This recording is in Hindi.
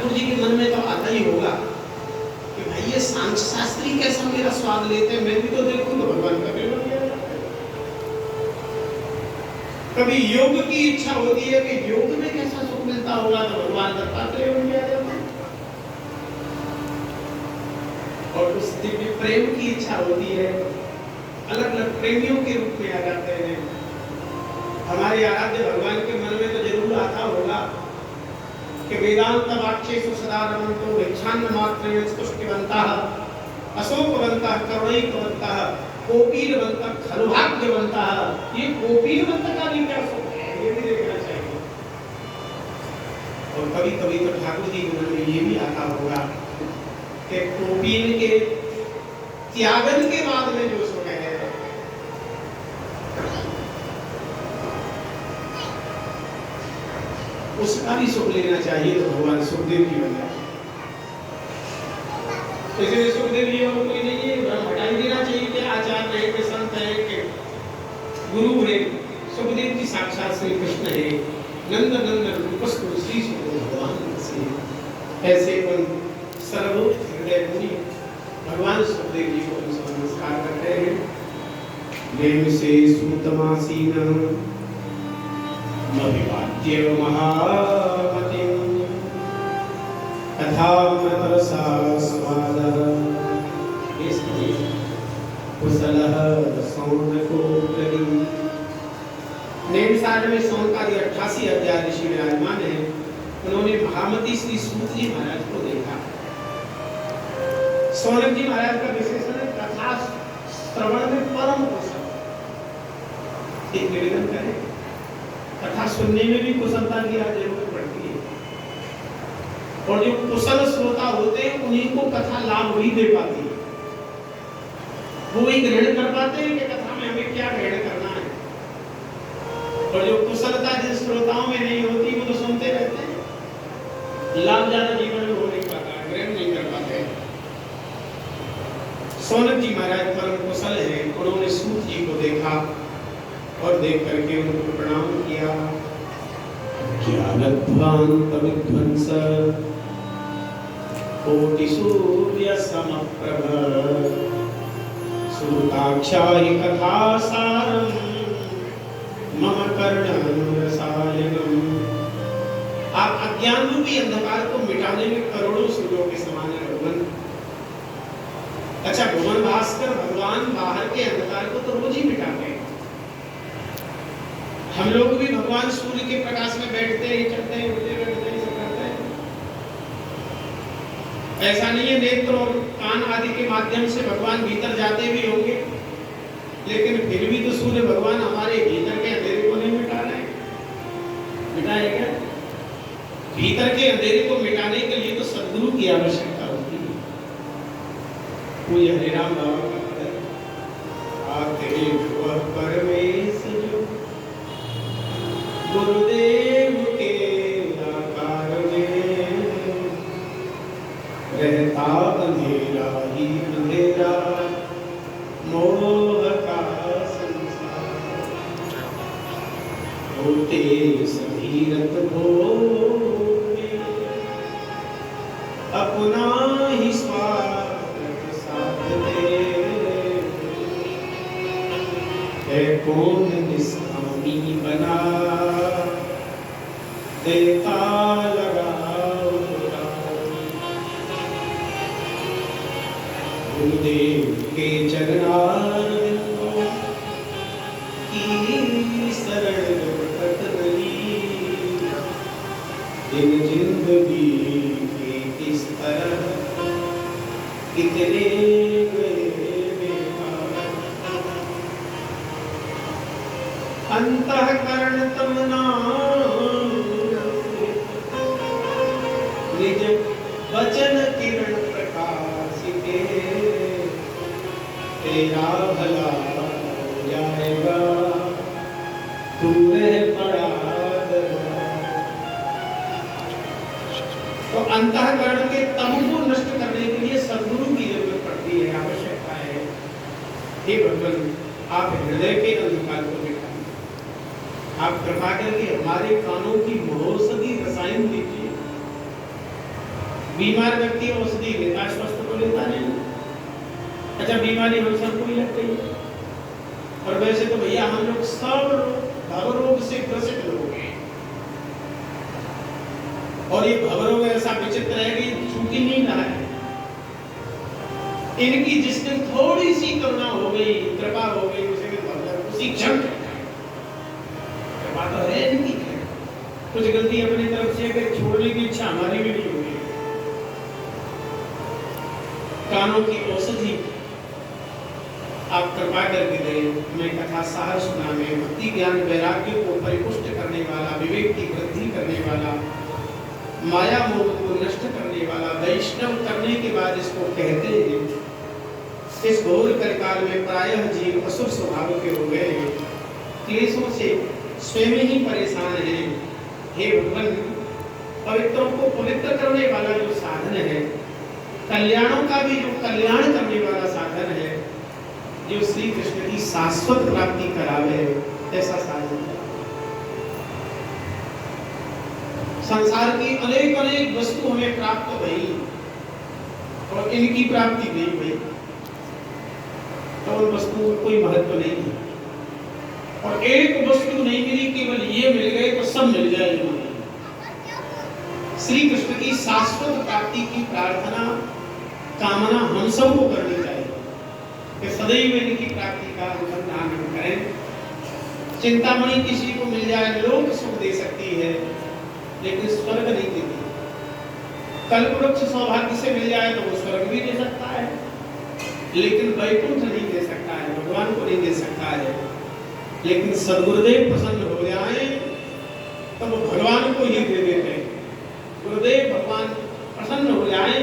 ठाकुर जी के मन में तो आता ही होगा कि भाई ये सांख्य शास्त्री कैसा मेरा स्वाद लेते हैं, मैं भी तो देखूं तो भगवान का भी बन गया। कभी योग की इच्छा होती है कि योग में कैसा सुख मिलता होगा, तो भगवान दत्तात्रेय बन गया। और उस दिव्य प्रेम की इच्छा होती है, अलग अलग प्रेमियों के रूप में आ जाते हैं। हमारे आराध्य भगवान के मन में तो जरूर आता होगा कि वेदांत वाक्येषु सदा रमन्तो भिक्षान्न मात्रेण तुष्टिवन्तः अशोकवन्तः करुणैकवन्तः कोपीनवन्तः खलु भाग्यवन्तः। ये कोपीनवंत का भी क्या सुख है, ये भी देखना चाहिए। और कभी कभी तो ठाकुर जी के मन में ये भी आता होगा कि कोपीन के त्यागन के बाद में जो सुख है, उसका भी सुख लेना चाहिए, तो भगवान सुखदेव जी बन जाए। इसलिए सुखदेव जी और कोई नहीं है, हटा ही देना चाहिए कि आचार्य है, कि संत है, कि गुरु है। सुखदेव जी साक्षात श्री कृष्ण है, नंद नंदन रूपस्थु श्री सुखदेव भगवान से। ऐसे उन सर्वोच्च हृदय मुनि भगवान सुखदेव जी को नमस्कार करते हैं। नेम से सूतमासीन मविवाद्य महामतिं कथामृतरसा स्वादः कुशलः सौनकोऽप्यदि। नेमसार में सौनकादि 88 अध्याय ऋषि विराजमान है। उन्होंने महामती श्री सूत जी महाराज को देखा। सौनक जी महाराज का विशेषण है कथा श्रवण में परम कुशल। एक निवेदन करें, कथा सुनने में भी कुशलता की जरूरत पड़ती है, और जो कुशल श्रोता होते हैं उन्हीं को कथा लाभ भी दे पाती है। वो ही ग्रहण कर पाते हैं कि कथा में हमें क्या ग्रहण करना है। और जो कुशलता जिन श्रोताओं में नहीं होती वो तो सुनते रहते हैं, लाभ ज्यादा जीवन में हो नहीं पाता, ग्रहण नहीं कर पाते। सौनक जी महाराज परम कुशल है। उन्होंने सूत जी को देखा और देख करके उनको प्रणाम किया। ज्ञानध्वांत विध्वंस कोटि सूर्य समप्रभ श्रुताक्षाहि कथा सारम मम कर्णं रसायनम। आप अज्ञान रूपी अंधकार को मिटाने में करोड़ों सूर्यों के समान है भगवान। अच्छा, भुवन भास्कर भगवान बाहर के अंधकार को तो रोज ही मिटाते हैं। हम लोग भी भगवान सूर्य के प्रकाश में बैठते हैं, चलते हैं, उठते बैठते हैं, सब करते हैं। ऐसा नहीं है, नेत्र और कान आदि के माध्यम से भगवान भीतर जाते भी होंगे, लेकिन फिर भी तो सूर्य भगवान हमारे भीतर के अंधेरे को नहीं मिटा रहे। मिटाएगा? भीतर के अंधेरे को मिटाने के लिए तो सद्गुरु की आवश्यकता होती है। कोई हरिराम बाबा का पद है, आते वह परमेश जो गुरुदेव के आकार में रहता अंधेरा ही अंधेरा मोह का संसार। होते सभी रत भोगे अपना ही स्वार्थ साधते। है कौन निष्कामी बना देता लगा गुरुदेव के चरणारविंदों की शरण कतरनी। इन जिंदगी के किस तरह कितने गए बेकार। अंतःकरण तमना निज वचन किरण प्रकाशिते। तेरा भला हो जाएगा तू रह पड़ा दरबार। तो अंतःकरण के तम को नष्ट करने के लिए सद्गुरु की जरूरत पड़ती है, आवश्यकता है। हे भगवान, आप हृदय के अंधकार को मिटाइए। आप कृपा करके हमारे कानों की महौषधि रसायन दीजिए, बीमार व्यक्ति औषधि लेता, स्वस्थ तो लेता नहीं। अच्छा, बीमारी हम सबको ही लग गई है। और वैसे तो भैया हम लोग सब भवरोग से ग्रसित लोग हैं। और ये भवरोग ऐसा विचित्र है कि छूट ही नहीं रहा है। इनकी जिस दिन थोड़ी सी करुणा हो गई, कृपा हो गई, उसी क्षण कृपा तो है इनकी। कुछ गलती अपनी तरफ से अगर छोड़ने की इच्छा हमारी भी नहीं होगी। कानों की औषधि आप कृपा करके दें, हमें कथा सार सुनाने, भक्ति ज्ञान वैराग्य को परिपुष्ट करने वाला, विवेक की वृद्धि करने वाला, माया मोह को नष्ट करने वाला, वैष्णव करने के बाद इसको कहते हैं। इस घोर कलिकाल में प्रायः जीव असुर स्वभाव के हो गए हैं, क्लेशों से स्वयं ही परेशान हैं। हे भगवान, पवित्रों को पवित्र करने वाला जो साधन है, कल्याणों का भी जो कल्याण करने वाला साधन है, जो श्री कृष्ण की शाश्वत प्राप्ति करावे, ऐसा साधन है। संसार की अनेक अनेक वस्तु हमें प्राप्त भई और इनकी प्राप्ति नहीं भई, तो उन वस्तुओं का कोई महत्व नहीं है। और एक वस्तु नहीं मिली, केवल ये मिल गए तो सब मिल जाएगा। श्री कृष्ण की शाश्वत प्राप्ति की प्रार्थना, कामना हम सबको करनी चाहिए कि सदैव इनकी प्राप्ति का अनुसंधान हम करें। चिंतामणि किसी को मिल जाए, लोक सुख दे सकती है, लेकिन स्वर्ग नहीं देती। कल्पवृक्ष सौभाग्य से मिल जाए तो वो स्वर्ग भी दे सकता है, लेकिन वैकुंठ नहीं दे सकता है, भगवान को नहीं दे सकता है। लेकिन सदगुरुदेव प्रसन्न हो जाए तो वो भगवान को ही दे देते हैं। गुरुदेव भगवान प्रसन्न हो जाए